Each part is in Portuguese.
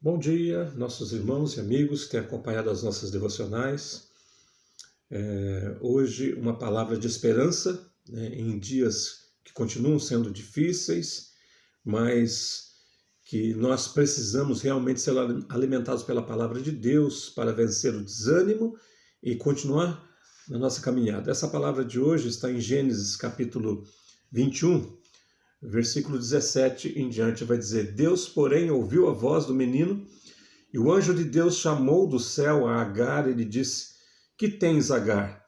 Bom dia, nossos irmãos e amigos que têm acompanhado as nossas devocionais. Hoje, uma palavra de esperança, em dias que continuam sendo difíceis, mas que nós precisamos realmente ser alimentados pela palavra de Deus para vencer o desânimo e continuar na nossa caminhada. Essa palavra de hoje está em Gênesis capítulo 21, versículo 17 em diante, vai dizer: Deus, porém, ouviu a voz do menino, e o anjo de Deus chamou do céu a Agar e lhe disse: Que tens, Agar?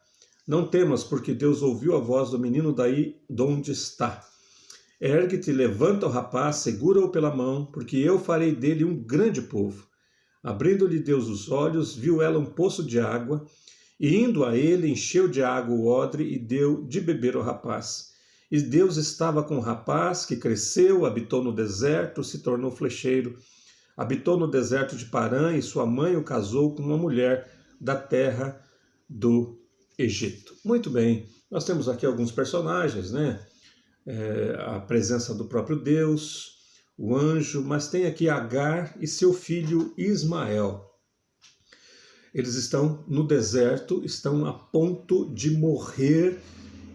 Não temas, porque Deus ouviu a voz do menino daí de onde está. Ergue-te, levanta o rapaz, segura-o pela mão, porque eu farei dele um grande povo. Abrindo-lhe Deus os olhos, viu ela um poço de água, e indo a ele, encheu de água o odre e deu de beber ao rapaz. E Deus estava com o rapaz, que cresceu, habitou no deserto, se tornou flecheiro. Habitou no deserto de Parã, e sua mãe o casou com uma mulher da terra do Egito. Muito bem, nós temos aqui alguns personagens, a presença do próprio Deus, o anjo, mas tem aqui Agar e seu filho Ismael. Eles estão no deserto, estão a ponto de morrer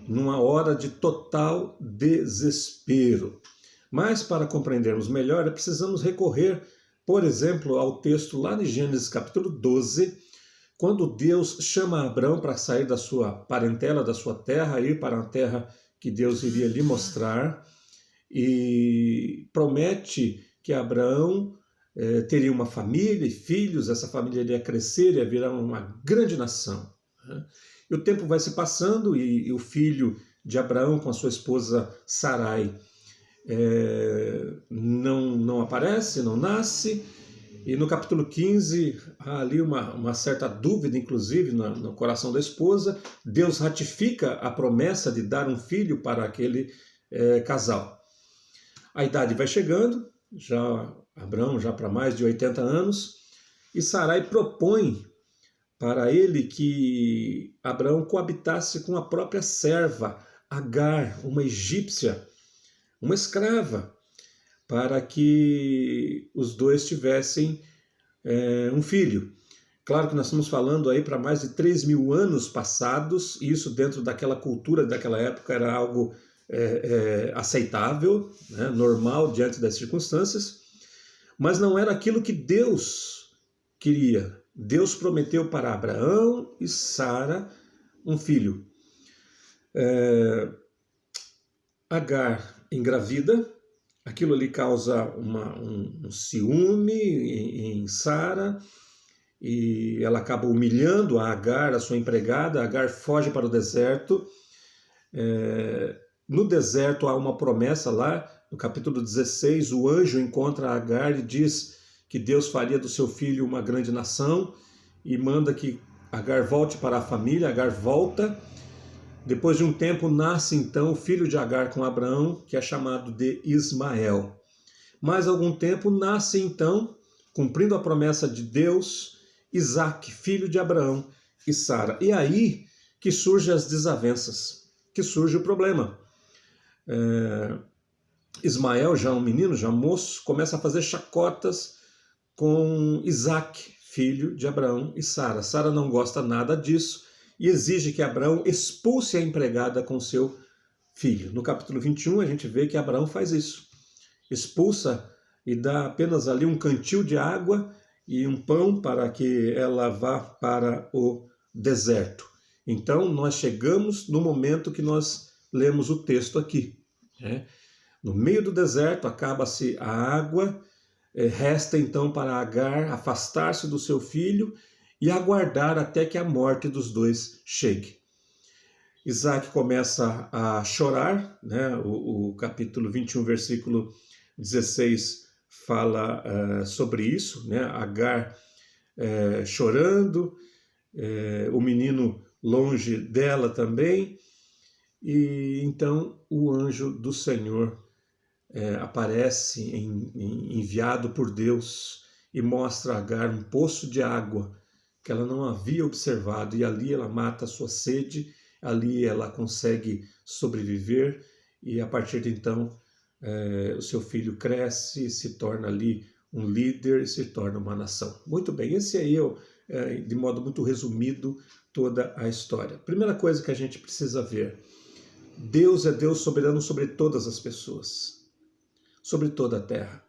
numa hora de total desespero. Mas para compreendermos melhor, precisamos recorrer, por exemplo, ao texto lá de Gênesis capítulo 12, quando Deus chama Abrão para sair da sua parentela, da sua terra, ir para a terra que Deus iria lhe mostrar, e promete que Abraão teria uma família e filhos, essa família iria crescer, ia virar uma grande nação. E o tempo vai se passando e o filho de Abraão com a sua esposa Sarai não aparece, não nasce. E no capítulo 15 há ali uma certa dúvida, inclusive, no coração da esposa. Deus ratifica a promessa de dar um filho para aquele casal. A idade vai chegando, Abraão já para mais de 80 anos, e Sarai propõe para ele que Abraão coabitasse com a própria serva, Agar, uma egípcia, uma escrava, para que os dois tivessem um filho. Claro que nós estamos falando aí para mais de 3.000 anos passados, e isso dentro daquela cultura daquela época era algo aceitável, normal diante das circunstâncias, mas não era aquilo que Deus queria. Deus prometeu para Abraão e Sara um filho. Agar engravida, aquilo ali causa um ciúme em Sara, e ela acaba humilhando a Agar, a sua empregada. A Agar foge para o deserto. No deserto há uma promessa lá, no capítulo 16, o anjo encontra a Agar e diz que Deus faria do seu filho uma grande nação, e manda que Agar volte para a família. Agar volta. Depois de um tempo nasce então o filho de Agar com Abraão, que é chamado de Ismael. Mais algum tempo nasce então, cumprindo a promessa de Deus, Isaque, filho de Abraão e Sara. E aí que surgem as desavenças, que surge o problema. Ismael, já um menino, já moço, começa a fazer chacotas com Isaque, filho de Abraão e Sara. Sara não gosta nada disso e exige que Abraão expulse a empregada com seu filho. No capítulo 21 a gente vê que Abraão faz isso. Expulsa e dá apenas ali um cantil de água e um pão para que ela vá para o deserto. Então nós chegamos no momento que nós lemos o texto aqui. No meio do deserto acaba-se a água. Resta então para Agar afastar-se do seu filho e aguardar até que a morte dos dois chegue. Isaque começa a chorar, o capítulo 21, versículo 16 fala sobre isso, Agar chorando, o menino longe dela também, e então o anjo do Senhor aparece enviado por Deus e mostra a Agar um poço de água que ela não havia observado, e ali ela mata a sua sede, ali ela consegue sobreviver, e a partir de então o seu filho cresce, se torna ali um líder e se torna uma nação. Muito bem, esse aí é, de modo muito resumido, toda a história. Primeira coisa que a gente precisa ver: Deus é Deus soberano sobre todas as pessoas, sobre toda a terra.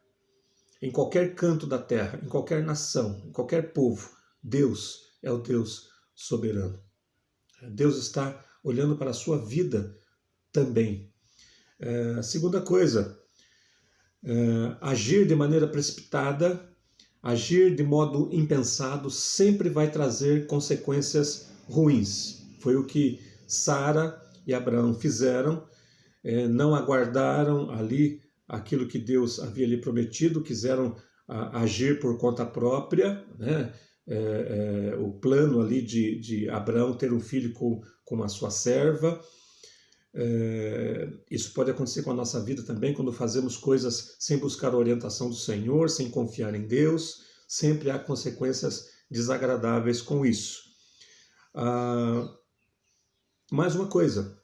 Em qualquer canto da terra, em qualquer nação, em qualquer povo, Deus é o Deus soberano. Deus está olhando para a sua vida também. Segunda coisa, agir de maneira precipitada, agir de modo impensado, sempre vai trazer consequências ruins. Foi o que Sara e Abraão fizeram, não aguardaram ali aquilo que Deus havia lhe prometido, quiseram agir por conta própria, né? O plano ali de Abraão ter um filho com a sua serva. Isso pode acontecer com a nossa vida também, quando fazemos coisas sem buscar a orientação do Senhor, sem confiar em Deus, sempre há consequências desagradáveis com isso. Mais uma coisa,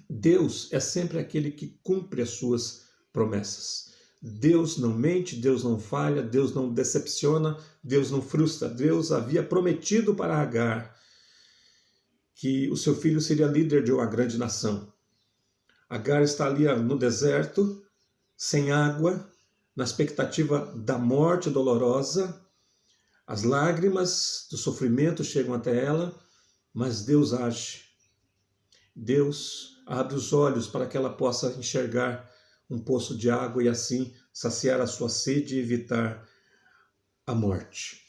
Deus é sempre aquele que cumpre as suas promessas. Deus não mente, Deus não falha, Deus não decepciona, Deus não frustra. Deus havia prometido para Agar que o seu filho seria líder de uma grande nação. Agar está ali no deserto, sem água, na expectativa da morte dolorosa. As lágrimas do sofrimento chegam até ela, mas Deus age. Deus abre os olhos para que ela possa enxergar um poço de água e assim saciar a sua sede e evitar a morte.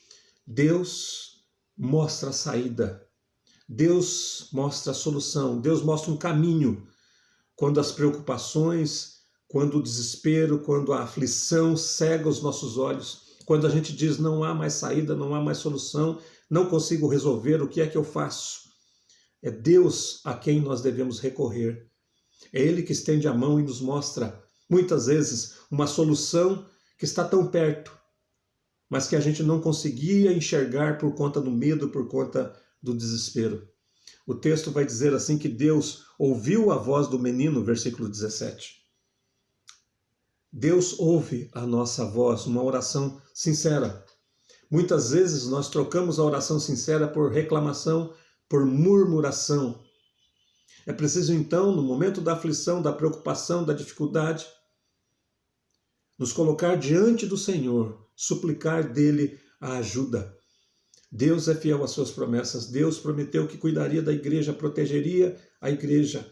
Deus mostra a saída, Deus mostra a solução, Deus mostra um caminho quando as preocupações, quando o desespero, quando a aflição cega os nossos olhos, quando a gente diz não há mais saída, não há mais solução, não consigo resolver, o que é que eu faço? É Deus a quem nós devemos recorrer. É Ele que estende a mão e nos mostra muitas vezes uma solução que está tão perto, mas que a gente não conseguia enxergar por conta do medo, por conta do desespero. O texto vai dizer assim que Deus ouviu a voz do menino, versículo 17. Deus ouve a nossa voz, uma oração sincera. Muitas vezes nós trocamos a oração sincera por reclamação, por murmuração. É preciso então, no momento da aflição, da preocupação, da dificuldade, nos colocar diante do Senhor, suplicar dele a ajuda. Deus é fiel às suas promessas. Deus prometeu que cuidaria da igreja, protegeria a igreja.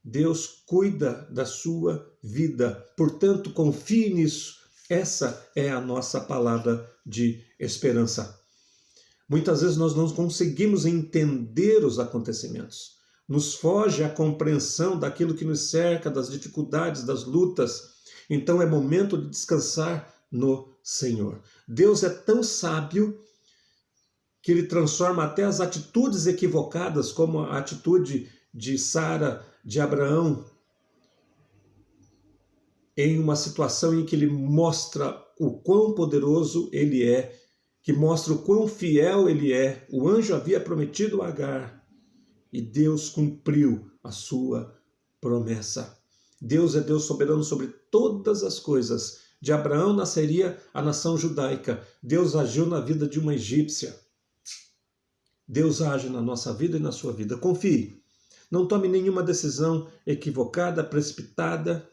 Deus cuida da sua vida. Portanto, confie nisso. Essa é a nossa palavra de esperança. Muitas vezes nós não conseguimos entender os acontecimentos. Nos foge a compreensão daquilo que nos cerca, das dificuldades, das lutas. Então é momento de descansar no Senhor. Deus é tão sábio que Ele transforma até as atitudes equivocadas, como a atitude de Sara, de Abraão, em uma situação em que Ele mostra o quão poderoso Ele é, que mostra o quão fiel Ele é. O anjo havia prometido a Agar e Deus cumpriu a sua promessa. Deus é Deus soberano sobre todas as coisas. De Abraão nasceria a nação judaica. Deus agiu na vida de uma egípcia. Deus age na nossa vida e na sua vida. Confie. Não tome nenhuma decisão equivocada, precipitada.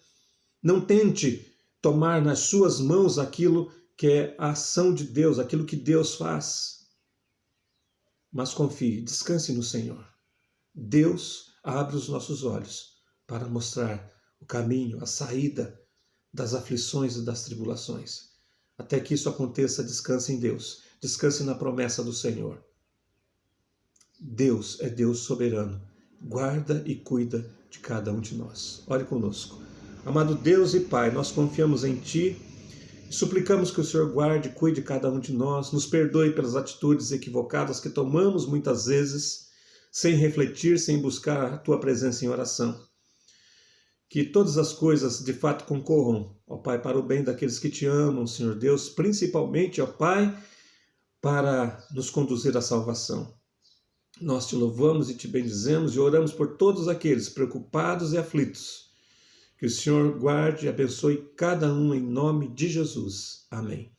Não tente tomar nas suas mãos aquilo que é a ação de Deus, aquilo que Deus faz. Mas confie, descanse no Senhor. Deus abre os nossos olhos para mostrar o caminho, a saída das aflições e das tribulações. Até que isso aconteça, descanse em Deus. Descanse na promessa do Senhor. Deus é Deus soberano. Guarda e cuida de cada um de nós. Ore conosco. Amado Deus e Pai, nós confiamos em Ti e suplicamos que o Senhor guarde e cuide de cada um de nós. Nos perdoe pelas atitudes equivocadas que tomamos muitas vezes, sem refletir, sem buscar a Tua presença em oração. Que todas as coisas de fato concorram, ó Pai, para o bem daqueles que Te amam, Senhor Deus, principalmente, ó Pai, para nos conduzir à salvação. Nós Te louvamos e Te bendizemos e oramos por todos aqueles preocupados e aflitos. Que o Senhor guarde e abençoe cada um em nome de Jesus. Amém.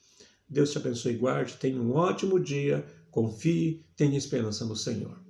Deus te abençoe e guarde. Tenha um ótimo dia. Confie, tenha esperança no Senhor.